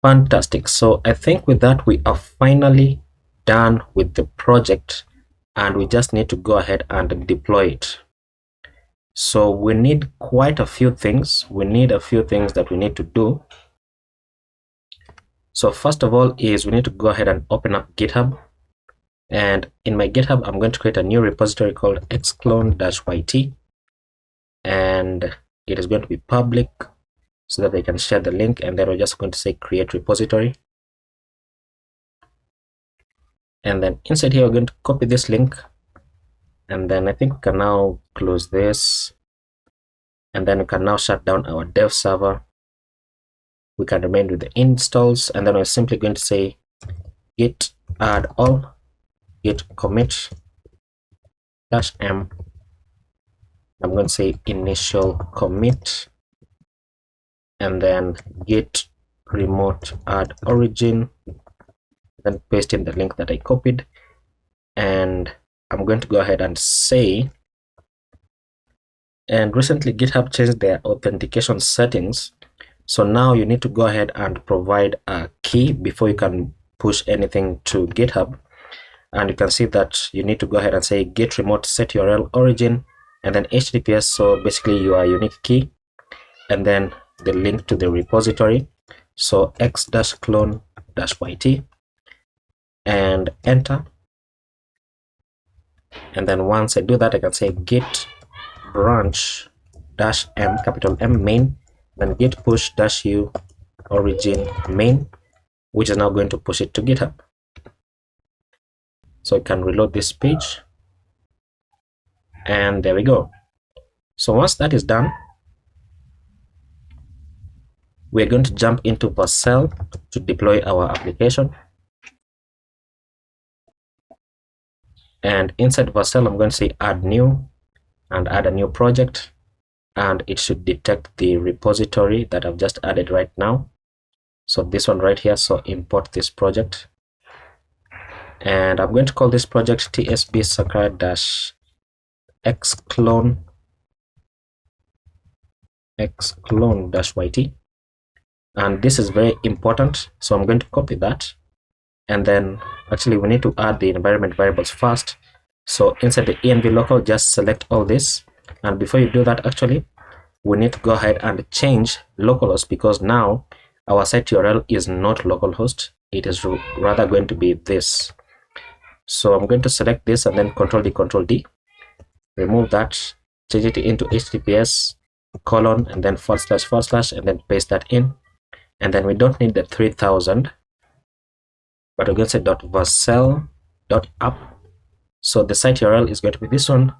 Fantastic. So I think with that, we are finally done with the project and we just need to go ahead and deploy it. So we need quite a few things. We need a few things that we need to do. So first of all is we need to go ahead and open up GitHub. And in my GitHub, I'm going to create a new repository called xclone-yt. And it is going to be public so that they can share the link. And then we're just going to say create repository. And then inside here, we're going to copy this link. And then I think we can now close this. And then we can now shut down our dev server. We can remain with the installs. And then we're simply going to say git add all, git commit -m. I'm going to say initial commit. And then git remote add origin. Then paste in the link that I copied. And I'm going to go ahead and say, and recently GitHub changed their authentication settings. So now you need to go ahead and provide a key before you can push anything to GitHub. And you can see that you need to go ahead and say git remote set URL origin and then HTTPS. So basically your unique key and then the link to the repository. So x-clone-yt and enter. And then once I do that, I can say git branch -m, capital M main, then git push -u origin main, which is now going to push it to GitHub. So I can reload this page. And there we go. So once that is done, we're going to jump into Vercel to deploy our application. And inside Vercel, I'm going to say add new and add a new project. And it should detect the repository that I've just added right now. So this one right here. So import this project. And I'm going to call this project TsbSankara-xclone-yt. And this is very important. So I'm going to copy that. And then actually we need to add the environment variables first. So inside the env local, just select all this. And before you do that, actually, we need to go ahead and change localhost because now our site URL is not localhost. It is rather going to be this. So I'm going to select this and then Control D, remove that, change it into HTTPS : and then // and then paste that in. And then we don't need the 3000, but we're going to say .vercel.app. So the site URL is going to be this one.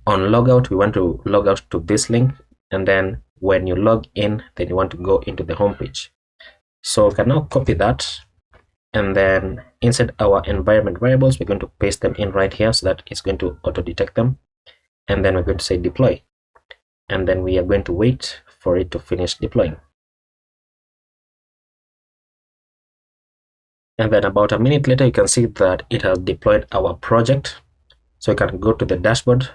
On logout, we want to log out to this link. And then when you log in, then you want to go into the home page. So we can now copy that. And then inside our environment variables, we're going to paste them in right here so that it's going to auto detect them. And then we're going to say deploy. And then we are going to wait for it to finish deploying. And then about a minute later, you can see that it has deployed our project. So you can go to the dashboard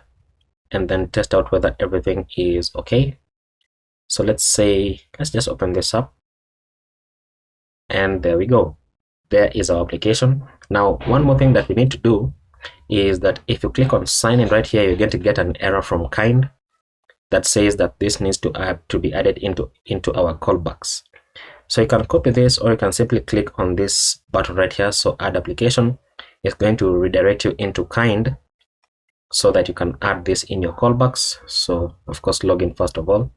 and then test out whether everything is okay. So let's just open this up. And there we go. There is our application. Now, one more thing that we need to do is that if you click on sign in right here, you're going to get an error from kind that says that this needs to be added into our callbacks. So you can copy this or you can simply click on this button right here. So add application is going to redirect you into kind so that you can add this in your callbacks. So of course, log in first of all.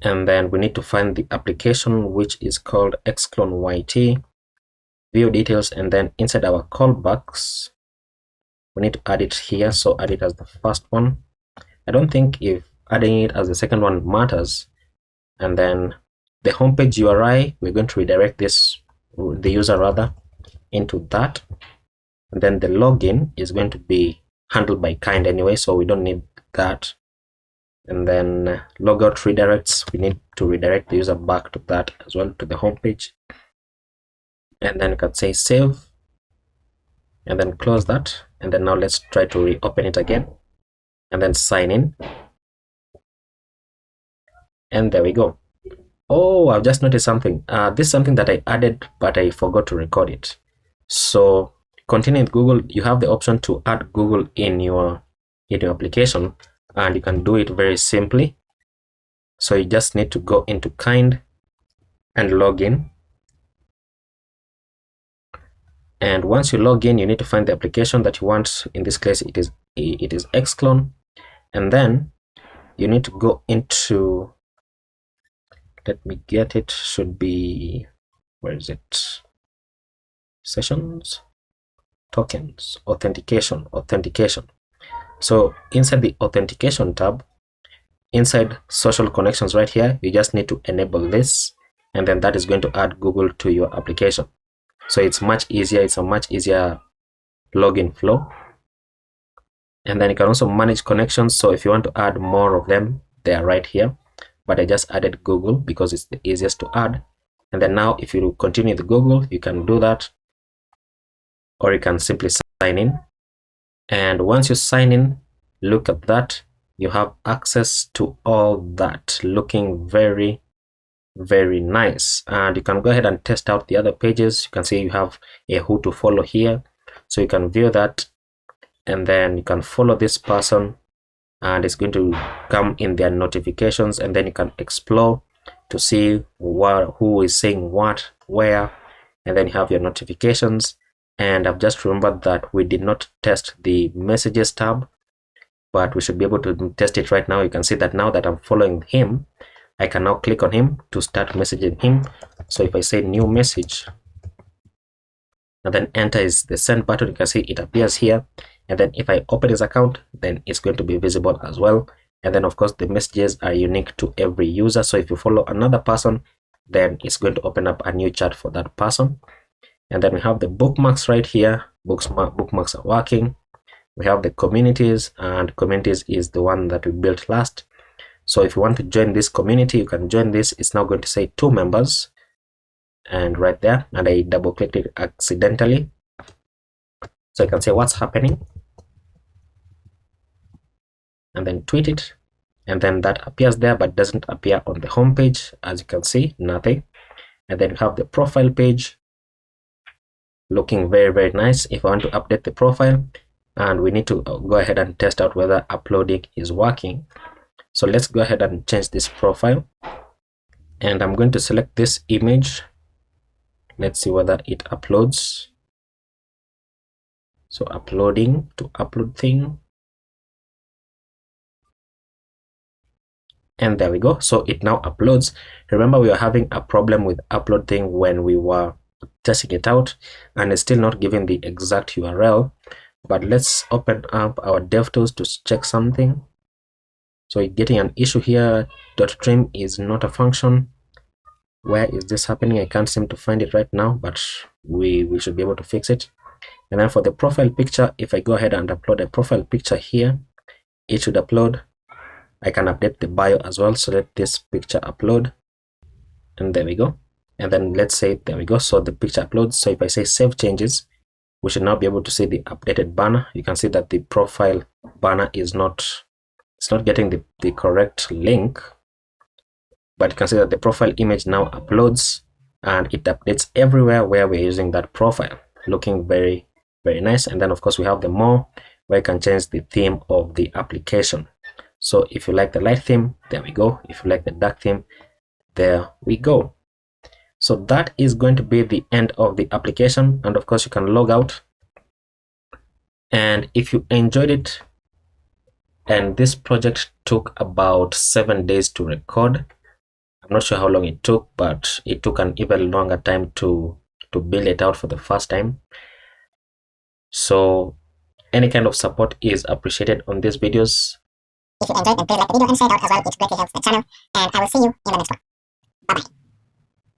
And then we need to find the application, which is called xclone-yt, view details, and then inside our callbacks, we need to add it here. So add it as the first one. I don't think if adding it as the second one matters. And then the homepage URI, we're going to redirect the user rather, into that. And then the login is going to be handled by kind anyway, so we don't need that. And then logout redirects, we need to redirect the user back to that as well, to the homepage. And then you can say save and then close that. And then now let's try to reopen it again and then sign in. And there we go. Oh, I've just noticed something. This is something that I added, but I forgot to record it. So continuing with Google, you have the option to add Google in your application, and you can do it very simply. So you just need to go into Kind and log in. And once you log in, you need to find the application that you want. In this case, it is Xclone. And then you need to go into, let me get it, should be, where is it? Sessions, tokens, authentication. So inside the authentication tab, inside social connections right here, you just need to enable this, and then that is going to add Google to your application. So it's much easier. It's a much easier login flow. And then you can also manage connections. So if you want to add more of them, they are right here. But I just added Google because it's the easiest to add. And then now if you continue with Google, you can do that, or you can simply sign in. And once you sign in, look at that. You have access to all that, looking very, very nice. And you can go ahead and test out the other pages. You can see you have a who to follow here. So you can view that, and then you can follow this person, and it's going to come in their notifications, and then you can explore to see who is saying what, where, and then you have your notifications. And I've just remembered that we did not test the messages tab, but we should be able to test it right now. You can see that now that I'm following him, I can now click on him to start messaging him. So if I say new message and then enter is the send button, you can see it appears here. And then if I open his account, then it's going to be visible as well. And then of course the messages are unique to every user. So if you follow another person, then it's going to open up a new chat for that person. And then we have the bookmarks right here. Bookmarks are working. We have the communities, and communities is the one that we built last. So if you want to join this community, you can join this. It's now going to say 2 members, and right there, and I double clicked it accidentally. So I can say what's happening, and then tweet it, and then that appears there, but doesn't appear on the home page. As you can see, nothing. And then you have the profile page, looking very, very nice. If I want to update the profile, and we need to go ahead and test out whether uploading is working. So let's go ahead and change this profile, and I'm going to select this image. Let's see whether it uploads. So uploading to upload thing, and there we go. So it now uploads. Remember, we were having a problem with upload thing when we were testing it out, and it's still not giving the exact URL. But let's open up our DevTools to check something. So you're getting an issue here. .trim is not a function. Where is this happening? I can't seem to find it right now, but we should be able to fix it. And then for the profile picture, if I go ahead and upload a profile picture here, it should upload. I can update the bio as well. So let this picture upload, and there we go. And then let's say, there we go. So the picture uploads. So if I say save changes, we should now be able to see the updated banner. You can see that the profile banner is not, it's not getting the correct link, but you can see that the profile image now uploads, and it updates everywhere where we're using that profile, looking very, very nice. And then of course we have the more, where you can change the theme of the application. So if you like the light theme, there we go. If you like the dark theme, there we go. So that is going to be the end of the application, and of course you can log out. And if you enjoyed it, and this project took about 7 days to record, I'm not sure how long it took, but it took an even longer time to build it out for the first time. So any kind of support is appreciated on these videos. If you enjoyed, then please like the video and share it out as well. It greatly helps the channel, and I will see you in the next one. Bye bye.